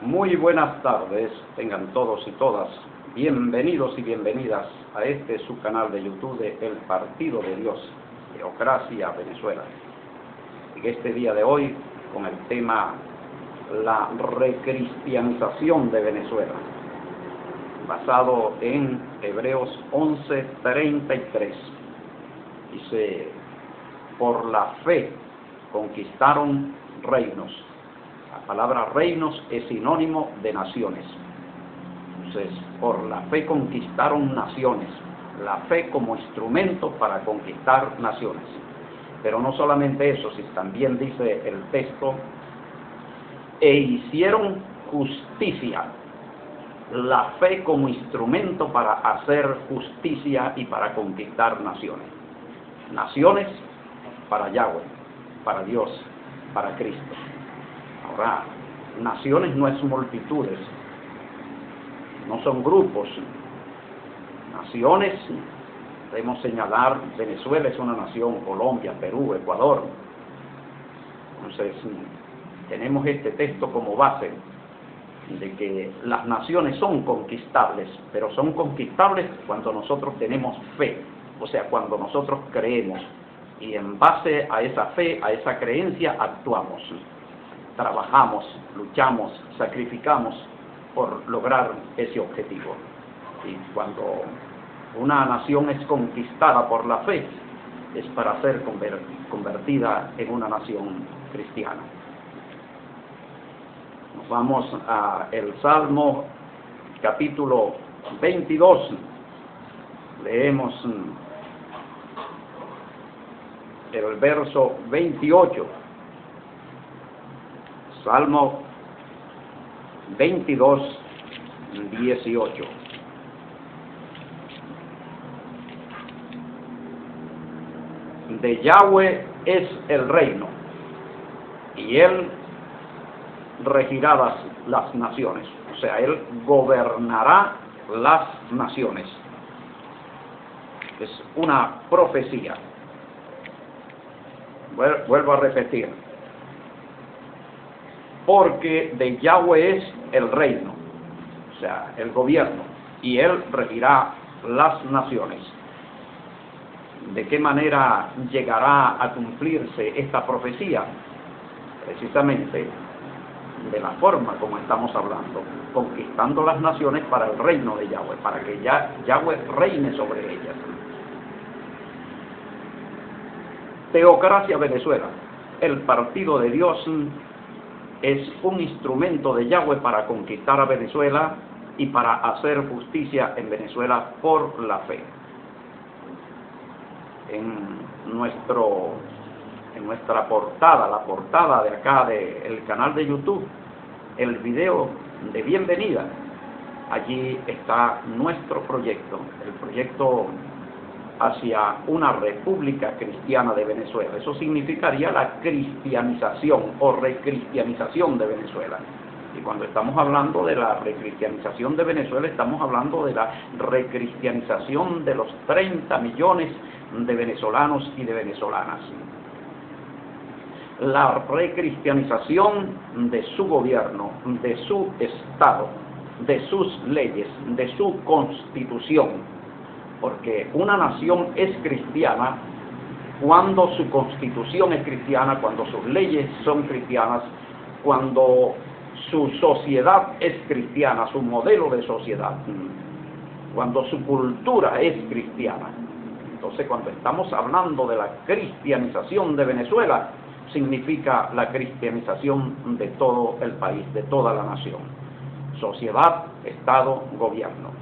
Muy buenas tardes, tengan todos y todas bienvenidos y bienvenidas a este su canal de YouTube de El Partido de Dios, Teocracia Venezuela. En este día de hoy, con el tema la recristianización de Venezuela, basado en Hebreos 11:33. Dice, por la fe conquistaron reinos. La palabra reinos es sinónimo de naciones. Entonces, por la fe conquistaron naciones. La fe como instrumento para conquistar naciones. Pero no solamente eso, sino también dice el texto, e hicieron justicia. La fe como instrumento para hacer justicia y para conquistar naciones. Naciones para Yahweh, para Dios, para Cristo. Ahora, naciones no es multitudes, no son grupos. Naciones, podemos señalar, Venezuela es una nación, Colombia, Perú, Ecuador. Entonces, tenemos este texto como base de que las naciones son conquistables, pero son conquistables cuando nosotros tenemos fe, o sea, cuando nosotros creemos, y en base a esa fe, a esa creencia, actuamos. Trabajamos, luchamos, sacrificamos por lograr ese objetivo. Y cuando una nación es conquistada por la fe, es para ser convertida en una nación cristiana. Nos vamos a el Salmo capítulo 22. Leemos el verso 28. Salmo 22, 18. De Yahweh es el reino, y Él regirá las naciones. O sea, Él gobernará las naciones. Es una profecía. Vuelvo a repetir. Porque de Yahweh es el reino, o sea, el gobierno, y Él regirá las naciones. ¿De qué manera llegará a cumplirse esta profecía? Precisamente de la forma como estamos hablando, conquistando las naciones para el reino de Yahweh, para que Yahweh reine sobre ellas. Teocracia Venezuela, el Partido de Dios, es un instrumento de Yahweh para conquistar a Venezuela y para hacer justicia en Venezuela por la fe. En nuestra portada, la portada de acá del canal de YouTube, el video de bienvenida, allí está nuestro proyecto, el proyecto hacia una república cristiana de Venezuela. Eso significaría la cristianización o recristianización de Venezuela. Y cuando estamos hablando de la recristianización de Venezuela, estamos hablando de la recristianización de los 30 millones de venezolanos y de venezolanas. La recristianización de su gobierno, de su Estado, de sus leyes, de su constitución. Porque una nación es cristiana cuando su constitución es cristiana, cuando sus leyes son cristianas, cuando su sociedad es cristiana, su modelo de sociedad, cuando su cultura es cristiana. Entonces, cuando estamos hablando de la cristianización de Venezuela, significa la cristianización de todo el país, de toda la nación. Sociedad, Estado, gobierno.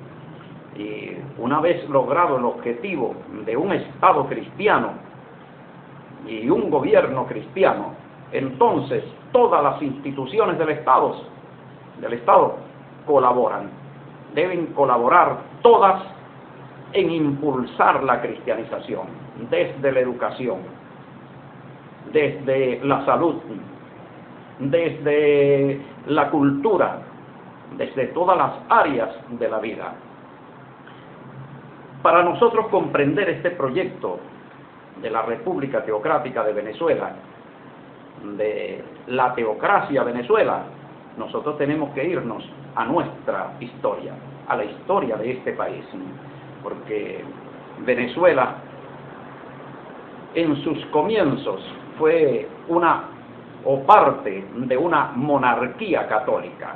Y una vez logrado el objetivo de un Estado cristiano y un gobierno cristiano, entonces todas las instituciones del Estado colaboran. Deben colaborar todas en impulsar la cristianización, desde la educación, desde la salud, desde la cultura, desde todas las áreas de la vida. Para nosotros comprender este proyecto de la República Teocrática de Venezuela, de la teocracia Venezuela, nosotros tenemos que irnos a nuestra historia, a la historia de este país, porque Venezuela en sus comienzos fue parte de una monarquía católica.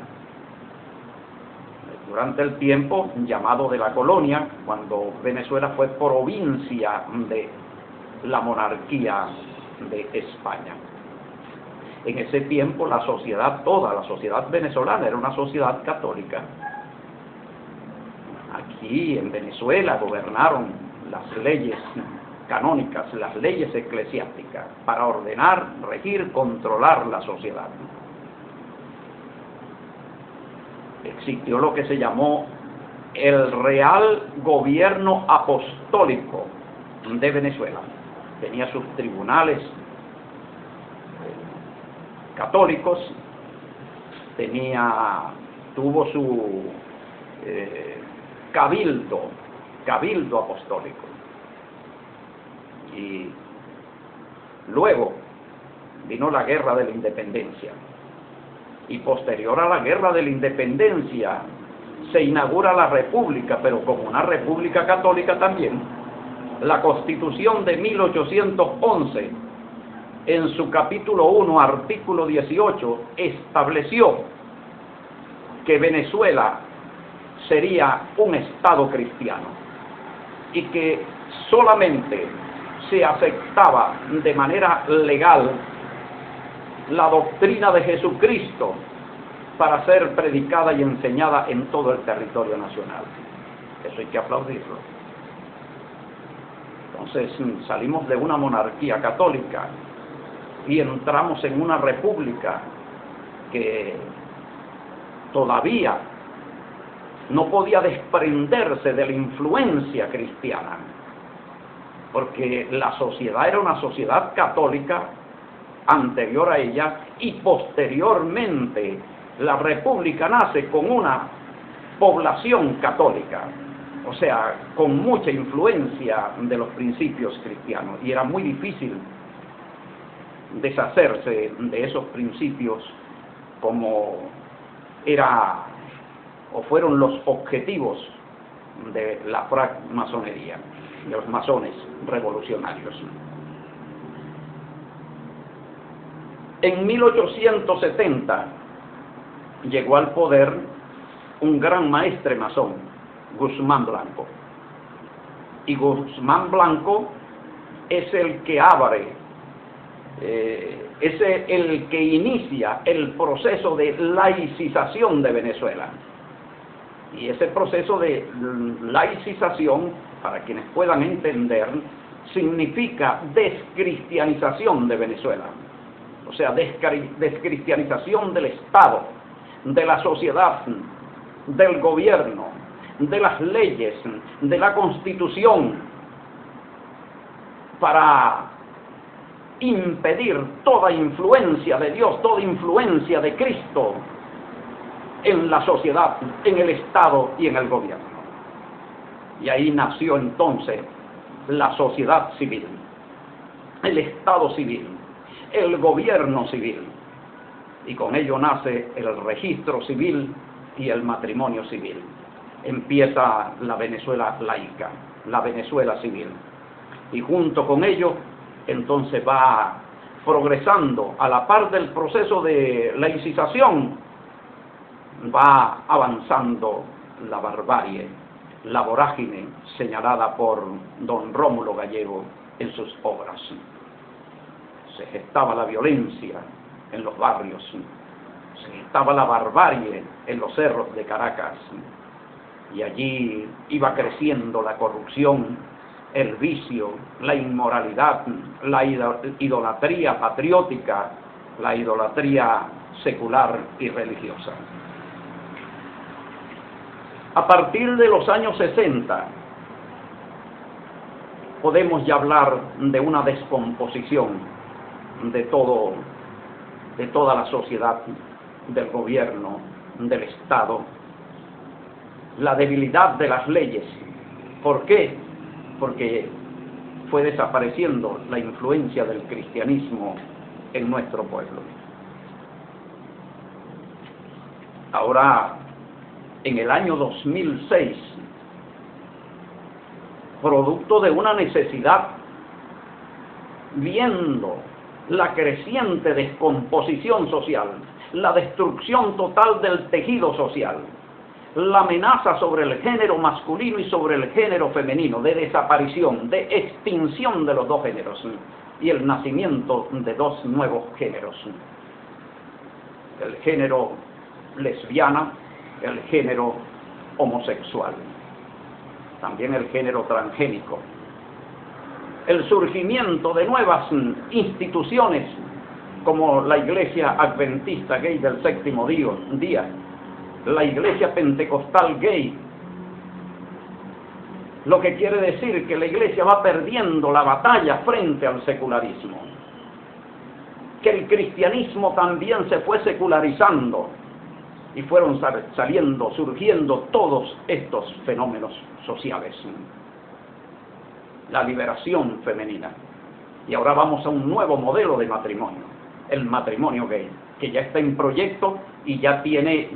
Durante el tiempo llamado de la colonia, cuando Venezuela fue provincia de la monarquía de España. En ese tiempo toda la sociedad venezolana era una sociedad católica. Aquí en Venezuela gobernaron las leyes canónicas, las leyes eclesiásticas, para ordenar, regir, controlar la sociedad. Existió lo que se llamó el Real Gobierno Apostólico de Venezuela. Tenía sus tribunales católicos, tuvo su cabildo apostólico. Y luego vino la Guerra de la Independencia. Y posterior a la Guerra de la Independencia se inaugura la República, pero como una república católica también. La Constitución de 1811, en su capítulo 1, artículo 18, estableció que Venezuela sería un Estado cristiano y que solamente se aceptaba de manera legal la doctrina de Jesucristo para ser predicada y enseñada en todo el territorio nacional. Eso hay que aplaudirlo. Entonces salimos de una monarquía católica y entramos en una república que todavía no podía desprenderse de la influencia cristiana, porque la sociedad era una sociedad católica anterior a ella, y posteriormente la república nace con una población católica, o sea, con mucha influencia de los principios cristianos, y era muy difícil deshacerse de esos principios, como fueron los objetivos de la francmasonería, de los masones revolucionarios. En 1870 llegó al poder un gran maestre masón, Guzmán Blanco. Y Guzmán Blanco es el que es el que inicia el proceso de laicización de Venezuela. Y ese proceso de laicización, para quienes puedan entender, significa descristianización de Venezuela. O sea, descristianización del Estado, de la sociedad, del gobierno, de las leyes, de la Constitución, para impedir toda influencia de Dios, toda influencia de Cristo en la sociedad, en el Estado y en el gobierno. Y ahí nació entonces la sociedad civil, el Estado civil, el gobierno civil, y con ello nace el registro civil y el matrimonio civil. Empieza la Venezuela laica, la Venezuela civil, y junto con ello entonces va progresando, a la par del proceso de laicización, va avanzando la barbarie, la vorágine señalada por don Rómulo Gallego en sus obras. Se gestaba la violencia en los barrios, se gestaba la barbarie en los cerros de Caracas, y allí iba creciendo la corrupción, el vicio, la inmoralidad, la idolatría patriótica, la idolatría secular y religiosa. A partir de los años 60 podemos ya hablar de una descomposición de toda la sociedad, del gobierno, del Estado, la debilidad de las leyes. ¿Por qué? Porque fue desapareciendo la influencia del cristianismo en nuestro pueblo. Ahora, en el año 2006, producto de una necesidad, viendo la creciente descomposición social, la destrucción total del tejido social, la amenaza sobre el género masculino y sobre el género femenino, de desaparición, de extinción de los dos géneros, y el nacimiento de dos nuevos géneros: el género lesbiana, el género homosexual, también el género transgénico, el surgimiento de nuevas instituciones como la Iglesia Adventista Gay del Séptimo Día, la Iglesia Pentecostal Gay, lo que quiere decir que la Iglesia va perdiendo la batalla frente al secularismo, que el cristianismo también se fue secularizando y fueron surgiendo todos estos fenómenos sociales. La liberación femenina. Y ahora vamos a un nuevo modelo de matrimonio, el matrimonio gay, que ya está en proyecto y ya tiene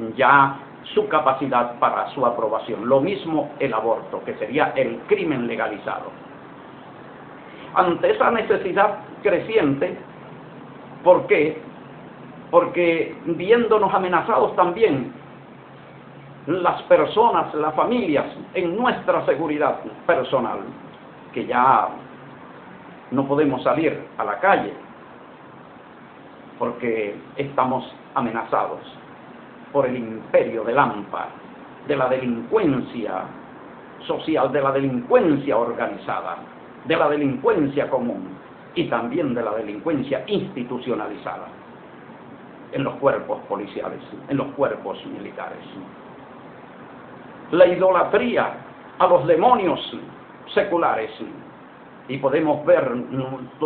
su capacidad para su aprobación. Lo mismo el aborto, que sería el crimen legalizado. Ante esa necesidad creciente, ¿por qué? Porque viéndonos amenazados también las personas, las familias, en nuestra seguridad personal, que ya no podemos salir a la calle porque estamos amenazados por el imperio del AMPA, de la delincuencia social, de la delincuencia organizada, de la delincuencia común y también de la delincuencia institucionalizada en los cuerpos policiales, en los cuerpos militares. La idolatría a los demonios seculares, y podemos ver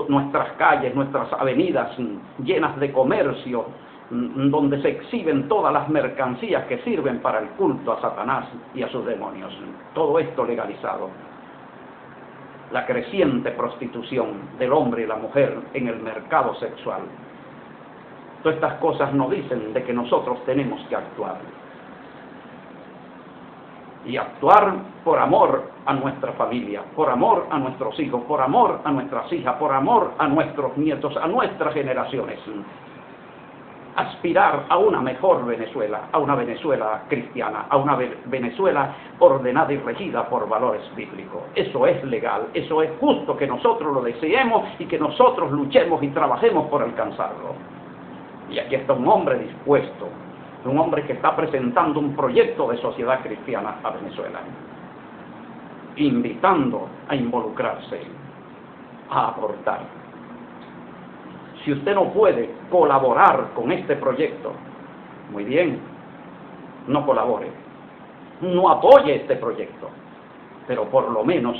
nuestras calles, nuestras avenidas llenas de comercio, donde se exhiben todas las mercancías que sirven para el culto a Satanás y a sus demonios. Todo esto legalizado. La creciente prostitución del hombre y la mujer en el mercado sexual. Todas estas cosas nos dicen de que nosotros tenemos que actuar. Y actuar por amor a nuestra familia, por amor a nuestros hijos, por amor a nuestras hijas, por amor a nuestros nietos, a nuestras generaciones. Aspirar a una mejor Venezuela, a una Venezuela cristiana, a una Venezuela ordenada y regida por valores bíblicos. Eso es legal, eso es justo que nosotros lo deseemos y que nosotros luchemos y trabajemos por alcanzarlo. Y aquí está un hombre dispuesto, un hombre que está presentando un proyecto de sociedad cristiana a Venezuela, invitando a involucrarse, a aportar. Si usted no puede colaborar con este proyecto, muy bien, no colabore, no apoye este proyecto, pero por lo menos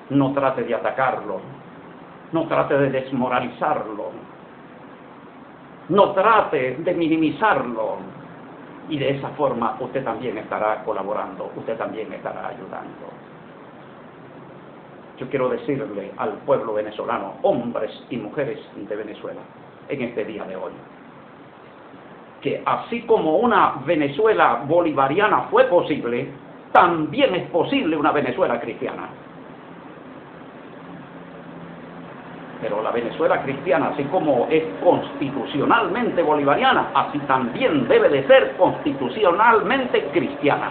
no trate de atacarlo, no trate de desmoralizarlo, no trate de minimizarlo, y de esa forma usted también estará colaborando, usted también estará ayudando. Yo quiero decirle al pueblo venezolano, hombres y mujeres de Venezuela, en este día de hoy, que así como una Venezuela bolivariana fue posible, también es posible una Venezuela cristiana. Pero la Venezuela cristiana, así como es constitucionalmente bolivariana, así también debe de ser constitucionalmente cristiana,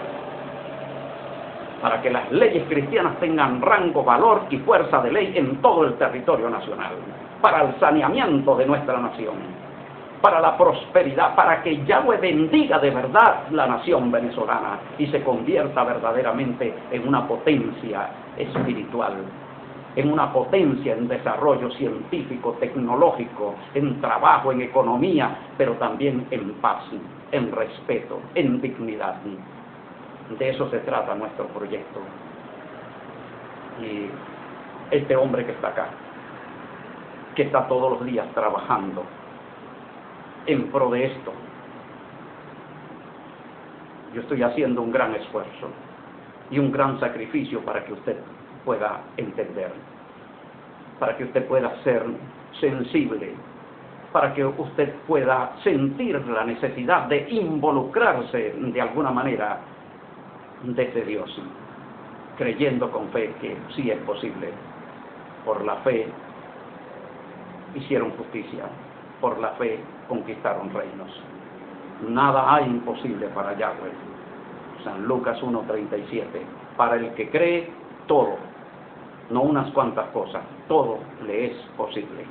para que las leyes cristianas tengan rango, valor y fuerza de ley en todo el territorio nacional, para el saneamiento de nuestra nación, para la prosperidad, para que Yahweh bendiga de verdad la nación venezolana y se convierta verdaderamente en una potencia espiritual, en una potencia en desarrollo científico, tecnológico, en trabajo, en economía, pero también en paz, en respeto, en dignidad. De eso se trata nuestro proyecto. Y este hombre que está acá, que está todos los días trabajando en pro de esto, yo estoy haciendo un gran esfuerzo y un gran sacrificio para que usted pueda entender, para que usted pueda ser sensible para que usted pueda sentir la necesidad de involucrarse de alguna manera desde Dios, creyendo con fe que sí es posible. Por la fe hicieron justicia, por la fe conquistaron reinos. Nada hay imposible para Yahweh. San Lucas 1:37. Para el que cree, todo, no unas cuantas cosas, todo le es posible.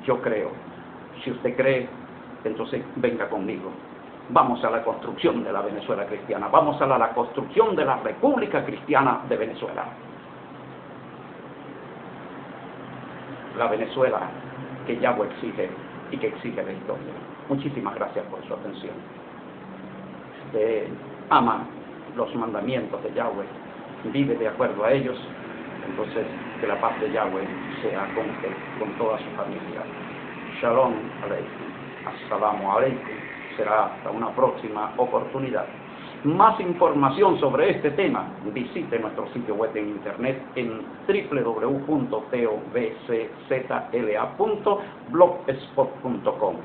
Yo creo. Si usted cree, entonces venga conmigo. Vamos a la construcción de la Venezuela cristiana. Vamos a la construcción de la República Cristiana de Venezuela. La Venezuela que Yahweh exige y que exige la historia. Muchísimas gracias por su atención. Usted ama los mandamientos de Yahweh, vive de acuerdo a ellos, entonces que la paz de Yahweh sea con usted, con toda su familia. Shalom Aleichem. Assalamu Alaikum. Será hasta una próxima oportunidad. Más información sobre este tema, visite nuestro sitio web en internet en www.tovczla.blogspot.com.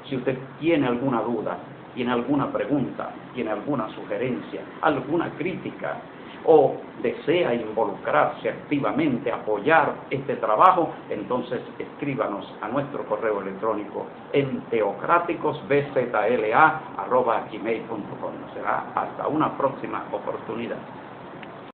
Si usted tiene alguna duda, tiene alguna pregunta, tiene alguna sugerencia, alguna crítica, o desea involucrarse activamente, apoyar este trabajo, entonces escríbanos a nuestro correo electrónico en teocráticosbzla@gmail.com. Será hasta una próxima oportunidad.